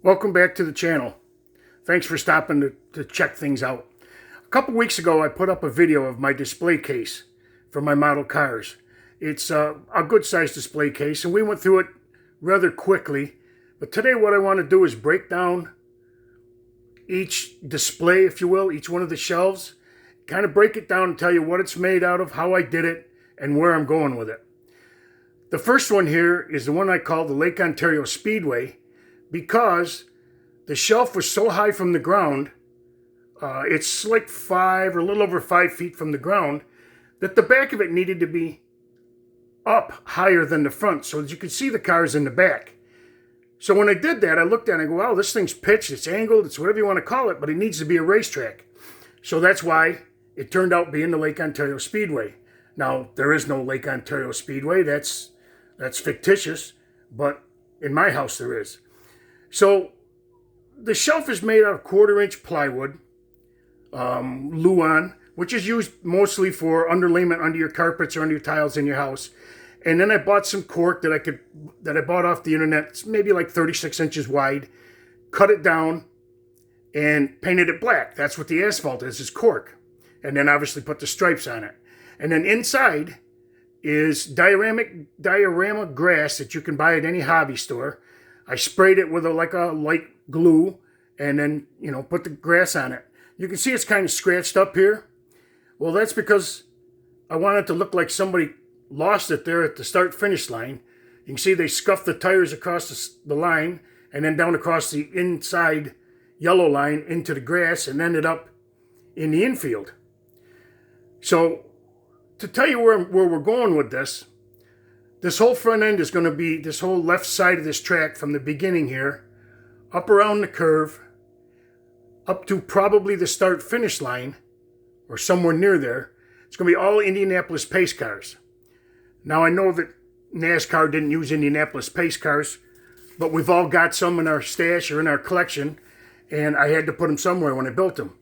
Welcome back to the channel. Thanks for stopping to check things out. A couple weeks ago, I put up a video of my display case for my model cars. It's a good sized display case, and we went through it rather quickly. But today what I want to do is break down each display, if you will, each one of the shelves, kind of break it down and tell you what it's made out of, how I did it, and where I'm going with it. The first one here is the one I call the Lake Ontario Speedway, because the shelf was so high from the ground, it's like 5 or a little over 5 feet from the ground, that the back of it needed to be up higher than the front so that you could see the cars in the back. So when I did that, I looked at it and I go, wow, this thing's pitched, it's angled, it's whatever you want to call it, but it needs to be a racetrack. So that's why it turned out being the Lake Ontario Speedway. Now, there is no Lake Ontario Speedway, that's fictitious, but in my house there is. So the shelf is made out of 1/4-inch plywood, Luan, which is used mostly for underlayment under your carpets or under your tiles in your house. And then I bought some cork that I bought off the internet. It's maybe like 36 inches wide. Cut it down and painted it black. That's what the asphalt is cork. And then obviously put the stripes on it. And then inside is diorama grass that you can buy at any hobby store. I sprayed it with a light glue and then, put the grass on it. You can see it's kind of scratched up here. Well, that's because I want it to look like somebody lost it there at the start-finish line. You can see they scuffed the tires across the line and then down across the inside yellow line into the grass and ended up in the infield. So to tell you where we're going with this whole front end is going to be this whole left side of this track from the beginning here, up around the curve, up to probably the start-finish line, or somewhere near there. It's going to be all Indianapolis pace cars. Now, I know that NASCAR didn't use Indianapolis pace cars, but we've all got some in our stash or in our collection, and I had to put them somewhere when I built them.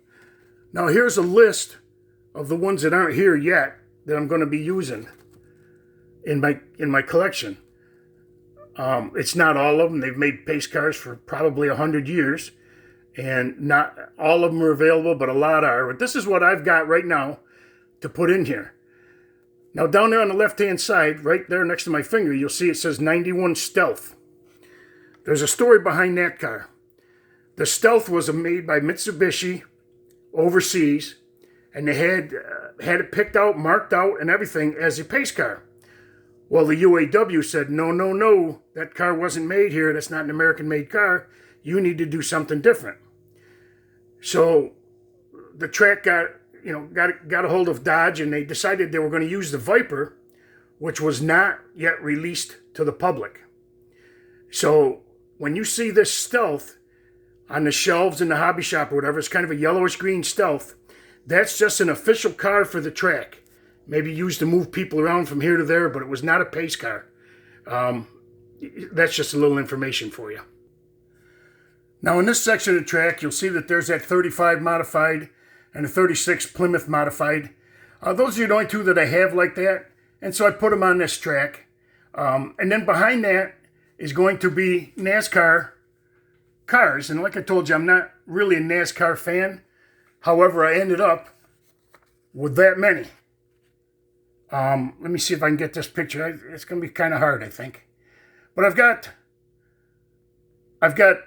Now, here's a list of the ones that aren't here yet that I'm going to be using in my collection. It's not all of them. They've made pace cars for probably 100 years, and not all of them are available, but a lot are. But this is what I've got right now to put in here. Now, down there on the left-hand side, right there next to my finger, you'll see it says 91 Stealth. There's a story behind that car. The Stealth was made by Mitsubishi overseas, and they had it picked out, marked out, and everything as a pace car. Well, the UAW said, no, that car wasn't made here. That's not an American-made car. You need to do something different. So the track got a hold of Dodge, and they decided they were going to use the Viper, which was not yet released to the public. So when you see this Stealth on the shelves in the hobby shop or whatever, it's kind of a yellowish-green Stealth. That's just an official car for the track. Maybe used to move people around from here to there, but it was not a pace car. That's just a little information for you. Now, in this section of the track, you'll see that there's that 35 modified and a 36 Plymouth modified. Those are the only two that I have like that, and so I put them on this track. And then behind that is going to be NASCAR cars. And like I told you, I'm not really a NASCAR fan. However, I ended up with that many. Let me see if I can get this picture. It's going to be kind of hard, I think. But I've got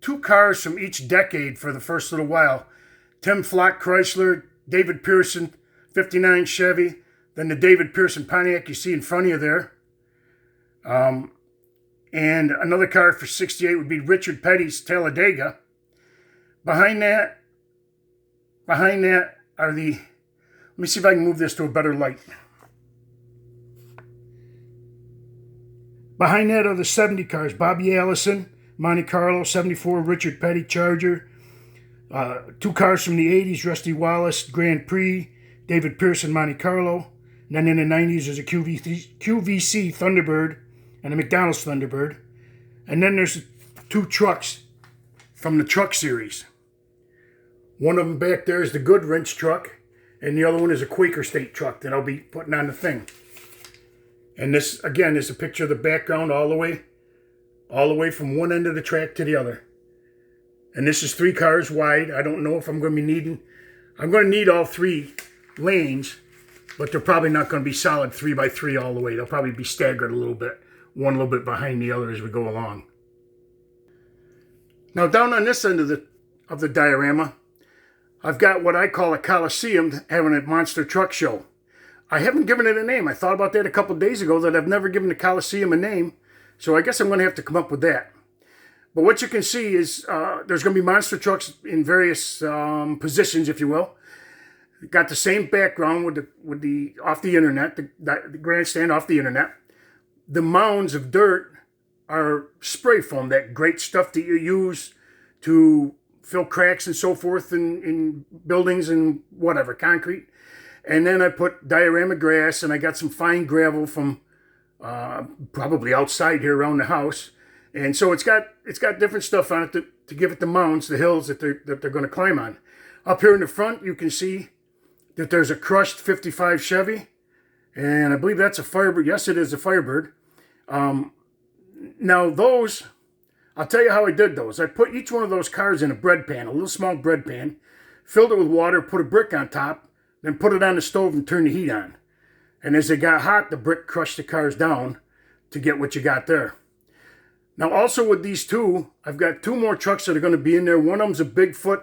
2 cars from each decade for the first little while. Tim Flock Chrysler, David Pearson 59 Chevy, then the David Pearson Pontiac you see in front of you there. And another car for 68 would be Richard Petty's Talladega. Behind that are the... Let me see if I can move this to a better light. Behind that are the 70 cars. Bobby Allison, Monte Carlo, 74 Richard Petty Charger. 2 cars from the 80s, Rusty Wallace Grand Prix, David Pearson Monte Carlo. And then in the 90s, there's a QVC Thunderbird and a McDonald's Thunderbird. And then there's 2 trucks from the truck series. One of them back there is the Goodwrench truck, and the other one is a Quaker State truck that I'll be putting on the thing. And this, again, is a picture of the background all the way from one end of the track to the other. And this is 3 cars wide. I don't know if I'm going to be needing... I'm going to need all 3 lanes, but they're probably not going to be solid 3x3 all the way. They'll probably be staggered a little bit, one a little bit behind the other as we go along. Now down on this end of the diorama, I've got what I call a Coliseum having a monster truck show. I haven't given it a name. I thought about that a couple days ago, that I've never given the Coliseum a name. So I guess I'm going to have to come up with that. But what you can see is there's going to be monster trucks in various positions, if you will. Got the same background with the off the internet, the grandstand off the internet. The mounds of dirt are spray foam, that great stuff that you use to fill cracks and so forth in buildings and whatever, concrete. And then I put diorama grass, and I got some fine gravel from probably outside here around the house. And so it's got different stuff on it to give it the mounds, the hills that they're going to climb on. Up here in the front, you can see that there's a crushed 55 Chevy, and I believe that's a Firebird. Yes, it is a Firebird. Now those, I'll tell you how I did those. I put each one of those cars in a bread pan, a little small bread pan, filled it with water, put a brick on top, then put it on the stove and turn the heat on. And as they got hot, the brick crushed the cars down to get what you got there. Now also with these two, I've got 2 more trucks that are going to be in there. One of them's a Bigfoot,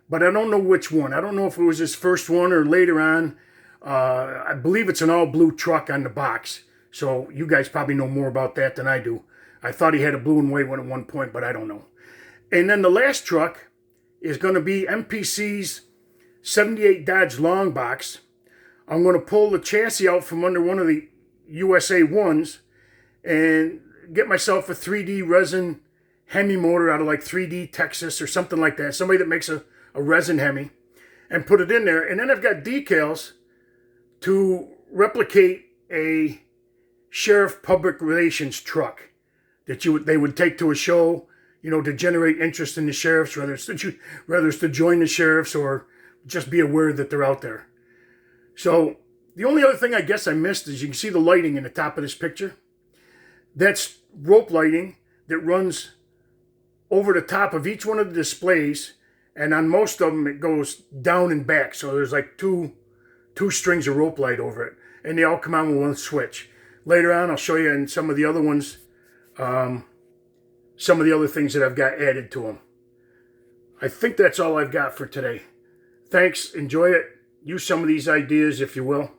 but I don't know which one. I don't know if it was his first one or later on. I believe it's an all-blue truck on the box. So you guys probably know more about that than I do. I thought he had a blue and white one at one point, but I don't know. And then the last truck is going to be MPC's 78 Dodge Long Box. I'm going to pull the chassis out from under one of the USA ones and get myself a 3D resin Hemi motor out of like 3D Texas or something like that. Somebody that makes a resin Hemi, and put it in there. And then I've got decals to replicate a sheriff public relations truck that they would take to a show, you know, to generate interest in the sheriffs, whether it's to join the sheriffs or just be aware that they're out there. So the only other thing I guess I missed is you can see the lighting in the top of this picture. That's rope lighting that runs over the top of each one of the displays, and on most of them it goes down and back. So there's like two strings of rope light over it, and they all come on with one switch. Later on, I'll show you in some of the other ones, some of the other things that I've got added to them. I think that's all I've got for today. Thanks. Enjoy it. Use some of these ideas if you will.